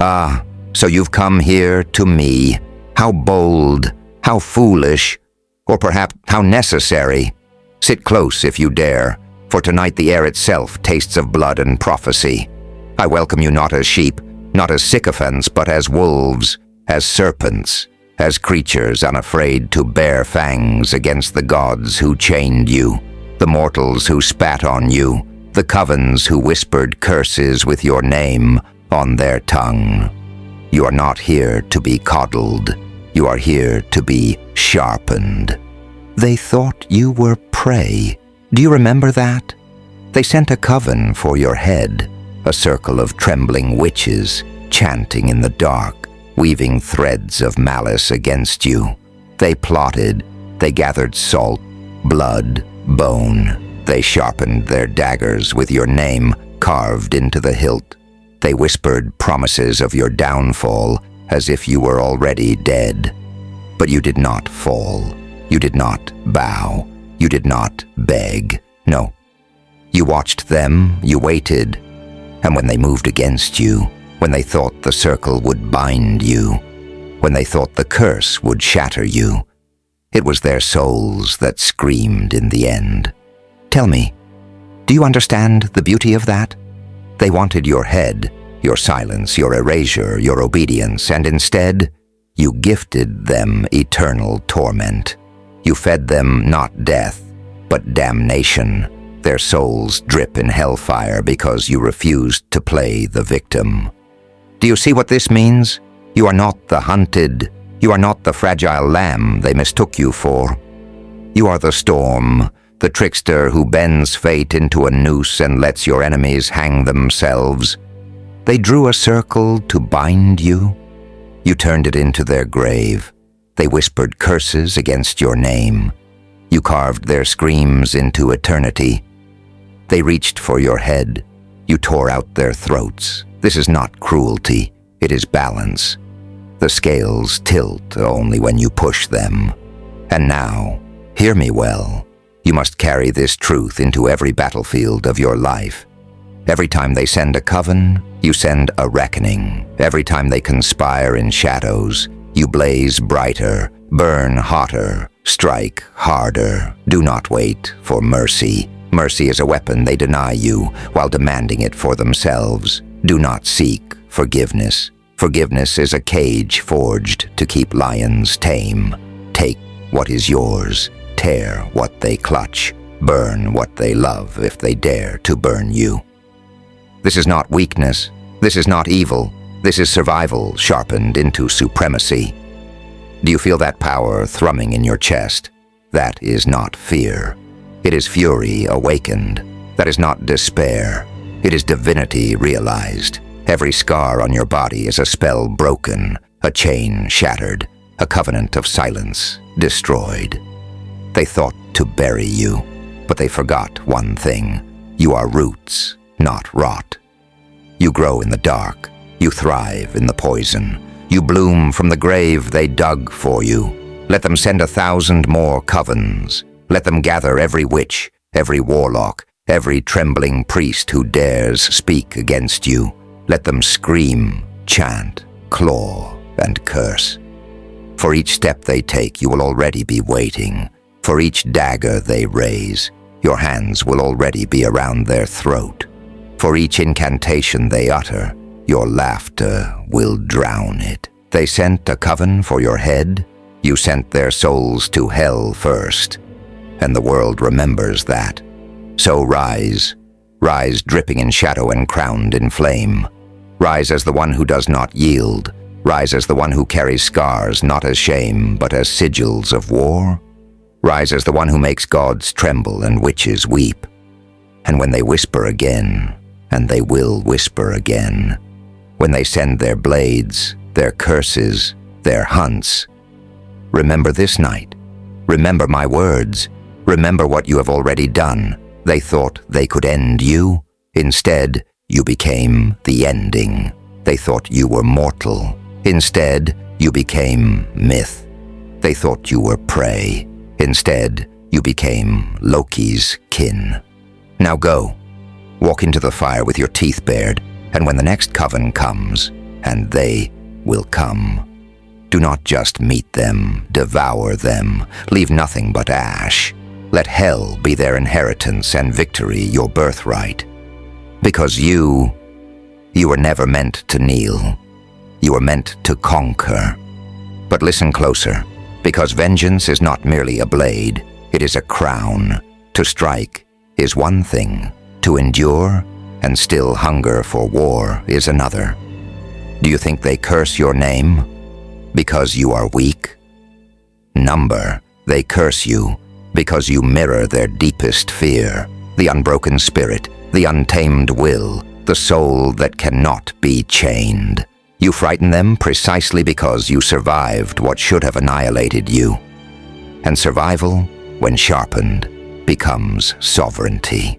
Ah, so you've come here to me. How bold, how foolish, or perhaps how necessary. Sit close if you dare, for tonight the air itself tastes of blood and prophecy. I welcome you not as sheep, not as sycophants, but as wolves, as serpents, as creatures unafraid to bear fangs against the gods who chained you, the mortals who spat on you, the covens who whispered curses with your name on their tongue. You are not here to be coddled. You are here to be sharpened. They thought you were prey. Do you remember that? They sent a coven for your head, a circle of trembling witches, chanting in the dark, weaving threads of malice against you. They plotted, they gathered salt, blood, bone. They sharpened their daggers with your name carved into the hilt. They whispered promises of your downfall as if you were already dead. But you did not fall. You did not bow. You did not beg. No. You watched them, you waited, and when they moved against you, when they thought the circle would bind you, when they thought the curse would shatter you, it was their souls that screamed in the end. Tell me, do you understand the beauty of that? They wanted your head, your silence, your erasure, your obedience, and instead, you gifted them eternal torment. You fed them not death, but damnation. Their souls drip in hellfire because you refused to play the victim. Do you see what this means? You are not the hunted. You are not the fragile lamb they mistook you for. You are the storm, the trickster who bends fate into a noose and lets your enemies hang themselves. They drew a circle to bind you. You turned it into their grave. They whispered curses against your name. You carved their screams into eternity. They reached for your head. You tore out their throats. This is not cruelty. It is balance. The scales tilt only when you push them. And now, hear me well. You must carry this truth into every battlefield of your life. Every time they send a coven, you send a reckoning. Every time they conspire in shadows, you blaze brighter, burn hotter, strike harder. Do not wait for mercy. Mercy is a weapon they deny you while demanding it for themselves. Do not seek forgiveness. Forgiveness is a cage forged to keep lions tame. Take what is yours. Tear what they clutch. Burn what they love if they dare to burn you. This is not weakness. This is not evil. This is survival sharpened into supremacy. Do you feel that power thrumming in your chest? That is not fear. It is fury awakened. That is not despair. It is divinity realized. Every scar on your body is a spell broken, a chain shattered, a covenant of silence destroyed. They thought to bury you, but they forgot one thing. You are roots, not rot. You grow in the dark. You thrive in the poison. You bloom from the grave they dug for you. Let them send 1,000 more covens. Let them gather every witch, every warlock, every trembling priest who dares speak against you. Let them scream, chant, claw, and curse. For each step they take, you will already be waiting. For each dagger they raise, your hands will already be around their throat. For each incantation they utter, your laughter will drown it. They sent a coven for your head. You sent their souls to hell first. And the world remembers that. So rise. Rise dripping in shadow and crowned in flame. Rise as the one who does not yield. Rise as the one who carries scars not as shame, but as sigils of war. Rise as the one who makes gods tremble and witches weep. And when they whisper again, and they will whisper again, when they send their blades, their curses, their hunts, remember this night. Remember my words. Remember what you have already done. They thought they could end you. Instead, you became the ending. They thought you were mortal. Instead, you became myth. They thought you were prey. Instead, you became Loki's kin. Now go. Walk into the fire with your teeth bared, and when the next coven comes, and they will come. Do not just meet them, devour them, leave nothing but ash. Let hell be their inheritance and victory your birthright. Because you were never meant to kneel. You were meant to conquer. But listen closer, because vengeance is not merely a blade, it is a crown. To strike is one thing, to endure and still hunger for war is another. Do you think they curse your name because you are weak? Number, they curse you because you mirror their deepest fear, the unbroken spirit, the untamed will, the soul that cannot be chained. You frighten them precisely because you survived what should have annihilated you. And survival, when sharpened, becomes sovereignty.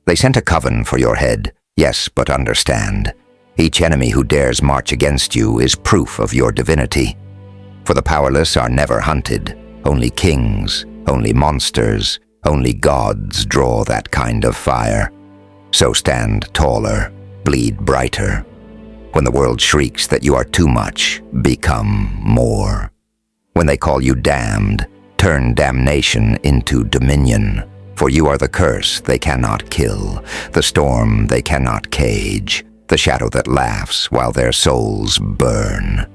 They sent a coven for your head, yes, but understand. Each enemy who dares march against you is proof of your divinity. For the powerless are never hunted. Only kings, only monsters, only gods draw that kind of fire. So stand taller, bleed brighter. When the world shrieks that you are too much, become more. When they call you damned, turn damnation into dominion. For you are the curse they cannot kill, the storm they cannot cage, the shadow that laughs while their souls burn.